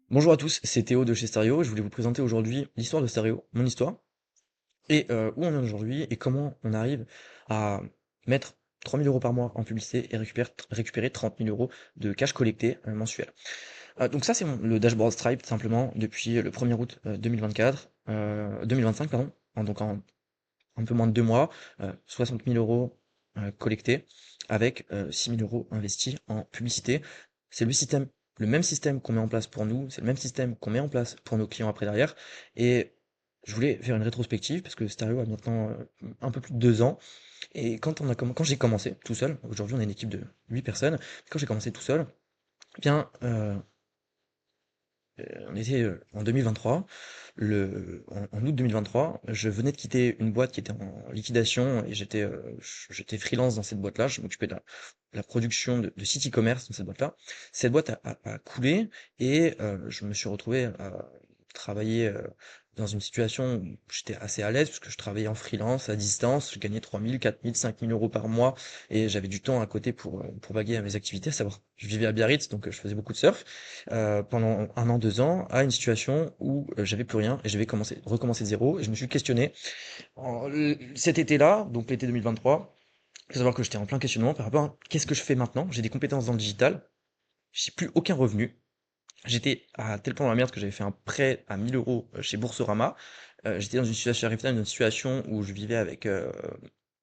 Bonjour à tous, c'est Théo de chez Stereo. Je voulais vous présenter aujourd'hui l'histoire de Stereo, mon histoire, et où on est aujourd'hui et comment on arrive à mettre 3 000 € par mois en publicité et récupérer 30 000 € de cash collecté mensuel. Donc ça c'est le dashboard Stripe simplement depuis le 1er août 2025 pardon. Donc en un peu moins de 2 mois, 60 000 € collectés avec 6 000 € investis en publicité. C'est le même système qu'on met en place pour nous, c'est le même système qu'on met en place pour nos clients après derrière. Et je voulais faire une rétrospective parce que Stereo a maintenant un peu plus de 2 ans. Et quand j'ai commencé tout seul, aujourd'hui on est une équipe de 8 personnes, quand j'ai commencé tout seul, eh bien, on était en 2023, en août 2023, je venais de quitter une boîte qui était en liquidation et j'étais freelance dans cette boîte-là. Je m'occupais de la production de sites e-commerce dans cette boîte-là. Cette boîte a coulé et je me suis retrouvé à travailler dans une situation où j'étais assez à l'aise parce que je travaillais en freelance à distance. Je gagnais 3 000, 4 000, 5 000 € par mois et j'avais du temps à côté pour vaguer à mes activités. À savoir, je vivais à Biarritz donc je faisais beaucoup de surf pendant 1 an, 2 ans, à une situation où j'avais plus rien et je vais recommencer de zéro. Et je me suis questionné cet été-là, donc l'été 2023. Il faut savoir que j'étais en plein questionnement par rapport à qu'est-ce que je fais maintenant. J'ai des compétences dans le digital, j'ai plus aucun revenu. J'étais à tel point dans la merde que j'avais fait un prêt à 1 000 € chez Boursorama. J'étais dans une situation, j'arrivais dans une situation où je vivais avec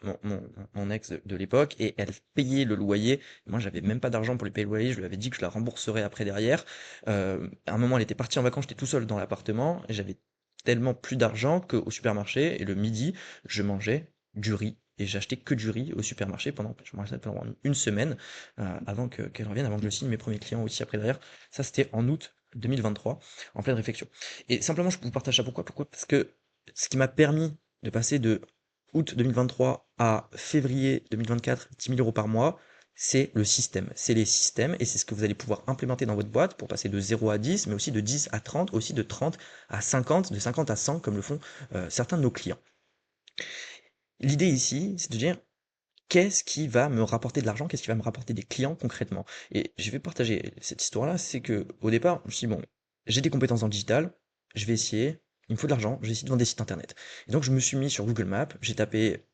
mon ex de l'époque et elle payait le loyer. Moi, j'avais même pas d'argent pour lui payer le loyer. Je lui avais dit que je la rembourserais après derrière. À un moment, elle était partie en vacances, j'étais tout seul dans l'appartement et j'avais tellement plus d'argent qu'au supermarché et le midi, je mangeais du riz. Et j'achetais que du riz au supermarché je mangeais ça pendant une semaine avant qu'elle revienne, avant que je signe mes premiers clients aussi après derrière. Ça, c'était en août 2023, en pleine réflexion. Et simplement, je vous partage ça pourquoi? Pourquoi? Parce que ce qui m'a permis de passer de août 2023 à février 2024, 10 000 € par mois, c'est le système. C'est les systèmes et c'est ce que vous allez pouvoir implémenter dans votre boîte pour passer de 0 à 10, mais aussi de 10 à 30, aussi de 30 à 50, de 50 à 100, comme le font certains de nos clients. L'idée ici, c'est de dire qu'est-ce qui va me rapporter de l'argent, qu'est-ce qui va me rapporter des clients concrètement. Et je vais partager cette histoire-là, c'est que au départ, je me suis dit, bon, j'ai des compétences dans le digital, je vais essayer, il me faut de l'argent, je vais essayer de vendre des sites internet. Et donc je me suis mis sur Google Maps, j'ai tapé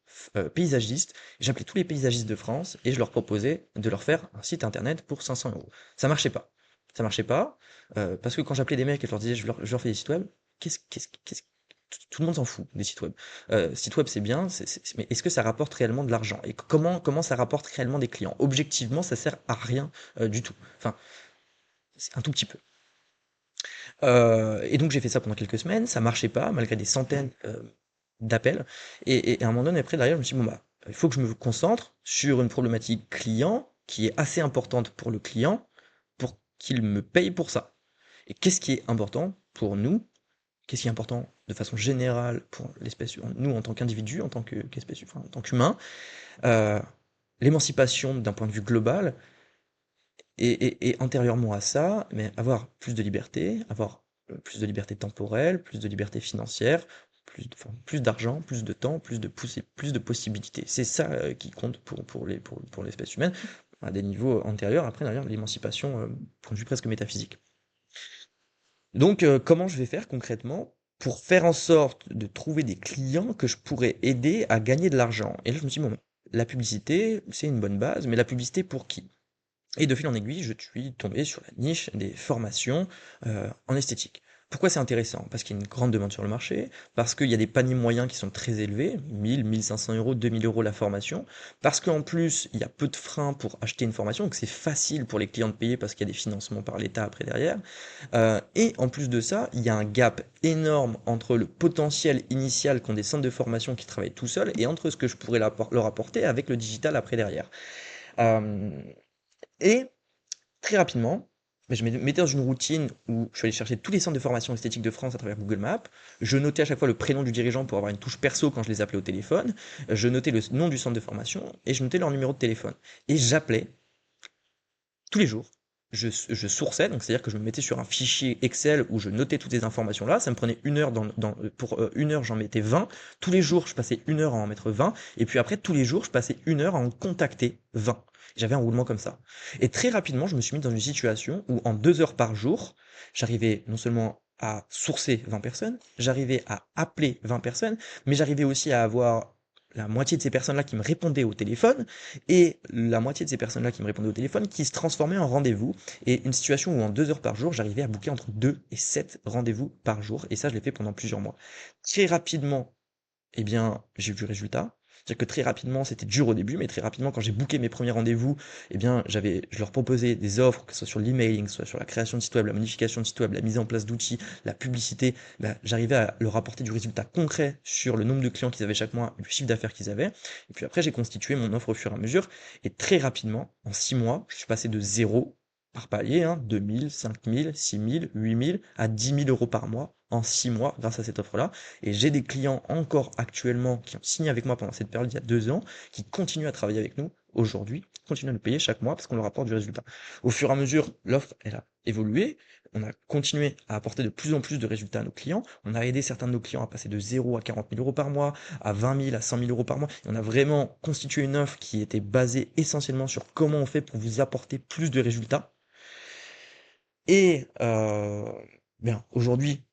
paysagiste, j'appelais tous les paysagistes de France et je leur proposais de leur faire un site internet pour 500 euros. Ça marchait pas. Ça marchait pas, parce que quand j'appelais des mecs et je leur disais je leur fais des sites web, qu'est-ce tout le monde s'en fout des sites web. Site web, c'est bien, mais est-ce que ça rapporte réellement de l'argent? Et comment ça rapporte réellement des clients? Objectivement, ça sert à rien du tout. Enfin, c'est un tout petit peu. Et donc j'ai fait ça pendant quelques semaines, ça marchait pas, malgré des centaines d'appels. Et à un moment donné, après, derrière, je me suis dit, bon, bah, il faut que je me concentre sur une problématique client qui est assez importante pour le client pour qu'il me paye pour ça. Et qu'est-ce qui est important pour nous? Qu'est-ce qui est important de façon générale pour l'espèce, nous en tant qu'individu, en tant qu'espèce, enfin, en tant qu'humain, euh, l'émancipation d'un point de vue global, et antérieurement à ça, mais avoir plus de liberté, avoir plus de liberté temporelle, plus de liberté financière, plus d'argent, plus de temps, plus de possibilités. C'est ça qui compte pour l'espèce humaine, à des niveaux antérieurs, après d'ailleurs l'émancipation, point de vue presque métaphysique. Donc, comment je vais faire concrètement pour faire en sorte de trouver des clients que je pourrais aider à gagner de l'argent? Et là, je me suis dit, bon, la publicité, c'est une bonne base, mais la publicité pour qui? Et de fil en aiguille, je suis tombé sur la niche des formations en esthétique. Pourquoi c'est intéressant? Parce qu'il y a une grande demande sur le marché, parce qu'il y a des paniers moyens qui sont très élevés, 1000, 1500 €, 2000 € la formation, parce qu'en plus, il y a peu de freins pour acheter une formation, donc c'est facile pour les clients de payer parce qu'il y a des financements par l'État après derrière. Et en plus de ça, il y a un gap énorme entre le potentiel initial qu'ont des centres de formation qui travaillent tout seuls et entre ce que je pourrais leur apporter avec le digital après derrière. Euh, et très rapidement, bah, je me mettais dans une routine où je suis allé chercher tous les centres de formation esthétique de France à travers Google Maps. Je notais à chaque fois le prénom du dirigeant pour avoir une touche perso quand je les appelais au téléphone. Je notais le nom du centre de formation et je notais leur numéro de téléphone. Et j'appelais tous les jours. je sourçais, donc c'est-à-dire que je me mettais sur un fichier Excel où je notais toutes ces informations-là. Ça me prenait une heure pour une heure, j'en mettais 20. Tous les jours, je passais une heure à en mettre 20. Et puis après, tous les jours, je passais une heure à en contacter 20. J'avais un roulement comme ça. Et très rapidement, je me suis mis dans une situation où en 2 heures par jour, j'arrivais non seulement à sourcer 20 personnes, j'arrivais à appeler 20 personnes, mais j'arrivais aussi à avoir la moitié de ces personnes-là qui me répondaient au téléphone et la moitié de ces personnes-là qui me répondaient au téléphone qui se transformaient en rendez-vous. Et une situation où en 2 heures par jour, j'arrivais à booker entre 2 et 7 rendez-vous par jour. Et ça, je l'ai fait pendant plusieurs mois. Très rapidement, eh bien, j'ai eu du résultat. C'est-à-dire que très rapidement, c'était dur au début, mais très rapidement, quand j'ai booké mes premiers rendez-vous, eh bien, je leur proposais des offres, que ce soit sur l'emailing, que ce soit sur la création de site web, la modification de site web, la mise en place d'outils, la publicité. Ben, j'arrivais à leur apporter du résultat concret sur le nombre de clients qu'ils avaient chaque mois et le chiffre d'affaires qu'ils avaient. Et puis après, j'ai constitué mon offre au fur et à mesure. Et très rapidement, en 6 mois, je suis passé de zéro par palier, 2 000, 5 000, 6 000, 8 000 à 10 000 euros par mois en 6 mois grâce à cette offre-là. Et j'ai des clients encore actuellement qui ont signé avec moi pendant cette période il y a 2 ans, qui continuent à travailler avec nous aujourd'hui, qui continuent à nous payer chaque mois parce qu'on leur apporte du résultat. Au fur et à mesure, l'offre, elle a évolué. On a continué à apporter de plus en plus de résultats à nos clients. On a aidé certains de nos clients à passer de 0 à 40 000 euros par mois, à 20 000, à 100 000 euros par mois. Et on a vraiment constitué une offre qui était basée essentiellement sur comment on fait pour vous apporter plus de résultats. Et bien, aujourd'hui,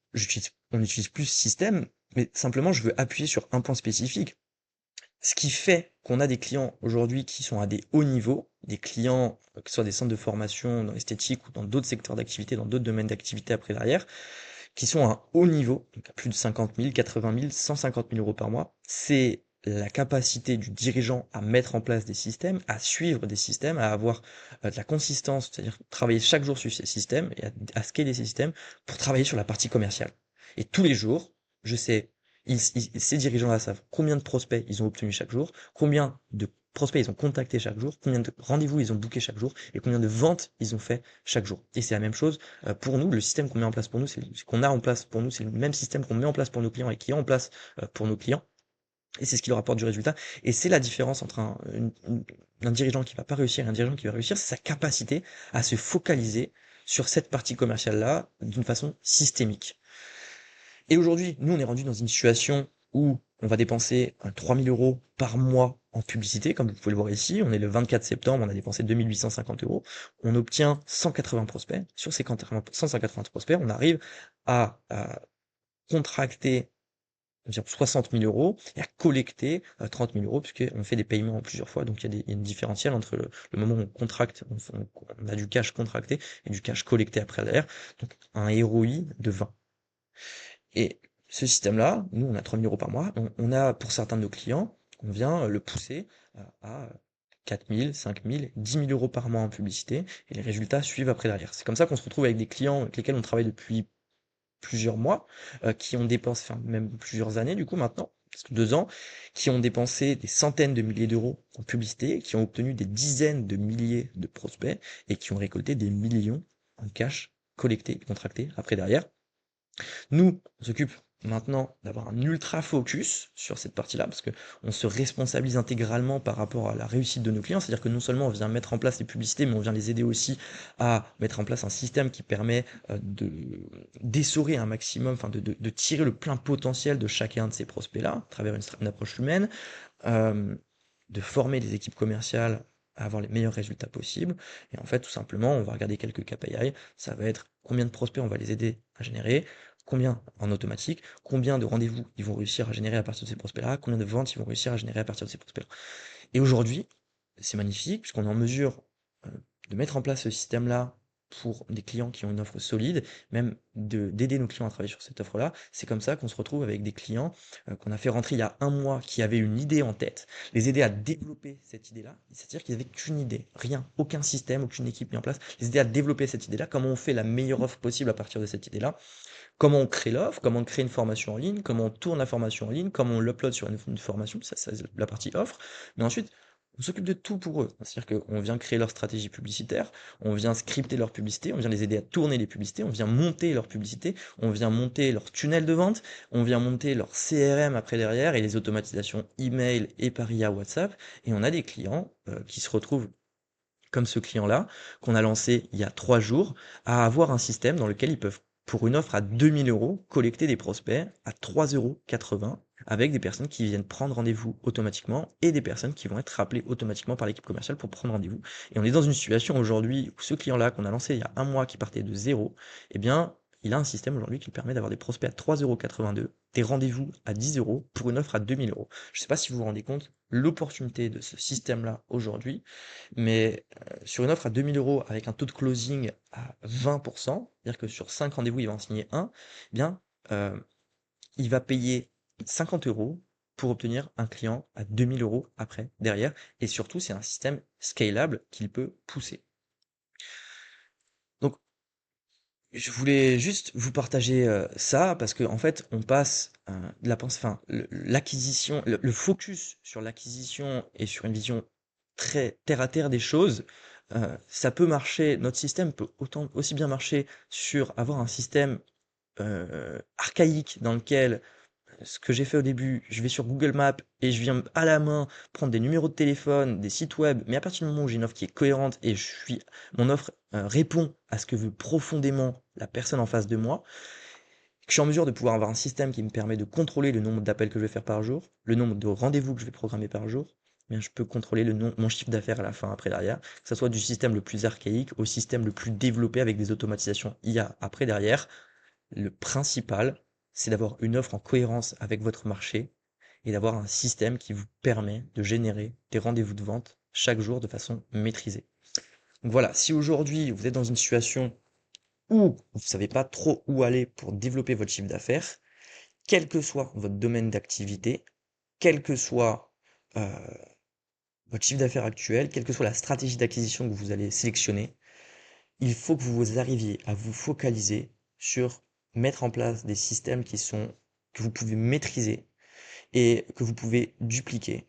on n'utilise plus ce système, mais simplement, je veux appuyer sur un point spécifique. Ce qui fait qu'on a des clients aujourd'hui qui sont à des hauts niveaux, des clients, que ce soit des centres de formation dans l'esthétique ou dans d'autres secteurs d'activité, dans d'autres domaines d'activité après derrière, qui sont à un haut niveau, donc à plus de 50 000, 80 000, 150 000 euros par mois. C'est la capacité du dirigeant à mettre en place des systèmes, à suivre des systèmes, à avoir de la consistance, c'est-à-dire travailler chaque jour sur ces systèmes et à scaler ces systèmes pour travailler sur la partie commerciale. Et tous les jours, je sais, ces dirigeants-là savent combien de prospects ils ont obtenus chaque jour, combien de prospects ils ont contactés chaque jour, combien de rendez-vous ils ont bookés chaque jour et combien de ventes ils ont fait chaque jour. Et c'est la même chose pour nous, le système qu'on met en place pour nous, c'est ce qu'on a en place pour nous, c'est le même système qu'on met en place pour nos clients et qui est en place pour nos clients. Et c'est ce qui leur apporte du résultat. Et c'est la différence entre un dirigeant qui va pas réussir et un dirigeant qui va réussir, c'est sa capacité à se focaliser sur cette partie commerciale-là d'une façon systémique. Et aujourd'hui, nous, on est rendu dans une situation où on va dépenser 3 000 euros par mois en publicité, comme vous pouvez le voir ici. On est le 24 septembre, on a dépensé 2 850 euros. On obtient 180 prospects. Sur ces 180 prospects, on arrive à contracter environ 60 000 euros et à collecter 30 000 euros, puisqu'on fait des paiements en plusieurs fois. Donc il y a une différentielle entre le moment où on contracte, on a du cash contracté et du cash collecté après derrière. Donc un ROI de 20. Et ce système-là, nous, on a 3 000 euros par mois. On a, pour certains de nos clients, on vient le pousser à 4 000, 5 000, 10 000 euros par mois en publicité, et les résultats suivent après derrière. C'est comme ça qu'on se retrouve avec des clients avec lesquels on travaille depuis plusieurs mois, qui ont dépensé, enfin même plusieurs années du coup maintenant, parce que 2 ans, qui ont dépensé des centaines de milliers d'euros en publicité, qui ont obtenu des dizaines de milliers de prospects, et qui ont récolté des millions en cash collecté, contracté après derrière. Nous, on s'occupe maintenant d'avoir un ultra focus sur cette partie-là, parce que on se responsabilise intégralement par rapport à la réussite de nos clients. C'est-à-dire que non seulement on vient mettre en place les publicités, mais on vient les aider aussi à mettre en place un système qui permet de d'essorer un maximum, enfin de tirer le plein potentiel de chacun de ces prospects-là, à travers une approche humaine, euh, de former les équipes commerciales à avoir les meilleurs résultats possibles. Et en fait, tout simplement, on va regarder quelques KPI. Ça va être combien de prospects on va les aider à générer, combien en automatique, combien de rendez-vous ils vont réussir à générer à partir de ces prospects-là, combien de ventes ils vont réussir à générer à partir de ces prospects-là. Et aujourd'hui, c'est magnifique, puisqu'on est en mesure euh, de mettre en place ce système-là pour des clients qui ont une offre solide, même d'aider nos clients à travailler sur cette offre-là. C'est comme ça qu'on se retrouve avec des clients qu'on a fait rentrer il y a un mois qui avaient une idée en tête, les aider à développer cette idée-là, c'est-à-dire qu'ils n'avaient qu'une idée, rien, aucun système, aucune équipe mis en place, les aider à développer cette idée-là, comment on fait la meilleure offre possible à partir de cette idée-là, comment on crée l'offre, comment on crée une formation en ligne, comment on tourne la formation en ligne, comment on l'upload sur une formation, ça c'est la partie offre, mais ensuite on s'occupe de tout pour eux. C'est-à-dire qu'on vient créer leur stratégie publicitaire, on vient scripter leur publicité, on vient les aider à tourner les publicités, on vient monter leur publicité, on vient monter leur tunnel de vente, on vient monter leur CRM après derrière et les automatisations email et par IA WhatsApp. Et on a des clients qui se retrouvent comme ce client-là, qu'on a lancé il y a 3 jours, à avoir un système dans lequel ils peuvent, pour une offre à 2 000 €, collecter des prospects à 3,80 € avec des personnes qui viennent prendre rendez-vous automatiquement et des personnes qui vont être rappelées automatiquement par l'équipe commerciale pour prendre rendez-vous. Et on est dans une situation aujourd'hui où ce client-là qu'on a lancé il y a un mois qui partait de zéro, eh bien, il a un système aujourd'hui qui lui permet d'avoir des prospects à 3,82 €, des rendez-vous à 10 € pour une offre à 2 000 €. Je ne sais pas si vous vous rendez compte l'opportunité de ce système-là aujourd'hui, mais sur une offre à 2 000 € avec un taux de closing à 20%, c'est-à-dire que sur 5 rendez-vous, il va en signer un, eh bien, euh, il va payer 50 € pour obtenir un client à 2 000 € après, derrière. Et surtout, c'est un système scalable qu'il peut pousser. Donc, je voulais juste vous partager ça parce qu'en fait, on passe de la pensée, enfin, l'acquisition, le focus sur l'acquisition et sur une vision très terre à terre des choses. Ça peut marcher, notre système peut autant aussi bien marcher sur avoir un système archaïque dans lequel ce que j'ai fait au début, je vais sur Google Maps et je viens à la main prendre des numéros de téléphone, des sites web, mais à partir du moment où j'ai une offre qui est cohérente et mon offre répond à ce que veut profondément la personne en face de moi, que je suis en mesure de pouvoir avoir un système qui me permet de contrôler le nombre d'appels que je vais faire par jour, le nombre de rendez-vous que je vais programmer par jour, eh bien, je peux contrôler mon chiffre d'affaires à la fin, après, derrière, que ce soit du système le plus archaïque au système le plus développé avec des automatisations IA après, derrière. Le principal, c'est d'avoir une offre en cohérence avec votre marché et d'avoir un système qui vous permet de générer des rendez-vous de vente chaque jour de façon maîtrisée. Donc voilà, si aujourd'hui vous êtes dans une situation où vous ne savez pas trop où aller pour développer votre chiffre d'affaires, quel que soit votre domaine d'activité, quel que soit euh, votre chiffre d'affaires actuel, quelle que soit la stratégie d'acquisition que vous allez sélectionner, il faut que vous arriviez à vous focaliser sur mettre en place des systèmes que vous pouvez maîtriser et que vous pouvez dupliquer,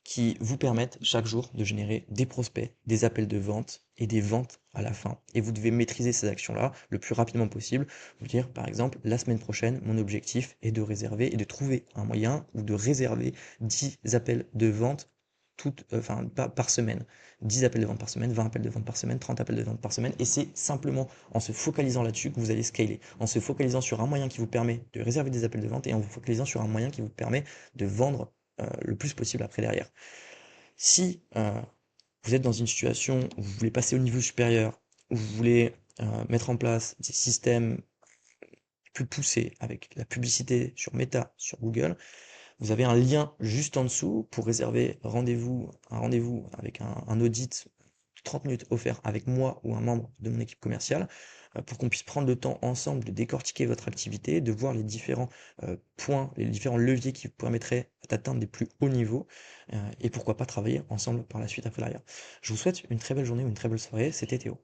qui vous permettent chaque jour de générer des prospects, des appels de vente et des ventes à la fin. Et vous devez maîtriser ces actions-là le plus rapidement possible. Vous dire, par exemple, la semaine prochaine, mon objectif est de réserver et de trouver un moyen ou de réserver 10 appels de vente par semaine. 10 appels de vente par semaine, 20 appels de vente par semaine, 30 appels de vente par semaine. Et c'est simplement en se focalisant là-dessus que vous allez scaler. En se focalisant sur un moyen qui vous permet de réserver des appels de vente et en vous focalisant sur un moyen qui vous permet de vendre le plus possible après derrière. Si vous êtes dans une situation où vous voulez passer au niveau supérieur, où vous voulez mettre en place des systèmes plus poussés avec la publicité sur Meta, sur Google, vous avez un lien juste en dessous pour réserver un rendez-vous avec un audit de 30 minutes offert avec moi ou un membre de mon équipe commerciale pour qu'on puisse prendre le temps ensemble de décortiquer votre activité, de voir les différents points, les différents leviers qui vous permettraient d'atteindre des plus hauts niveaux et pourquoi pas travailler ensemble par la suite après l'arrière. Je vous souhaite une très belle journée ou une très belle soirée, c'était Théo.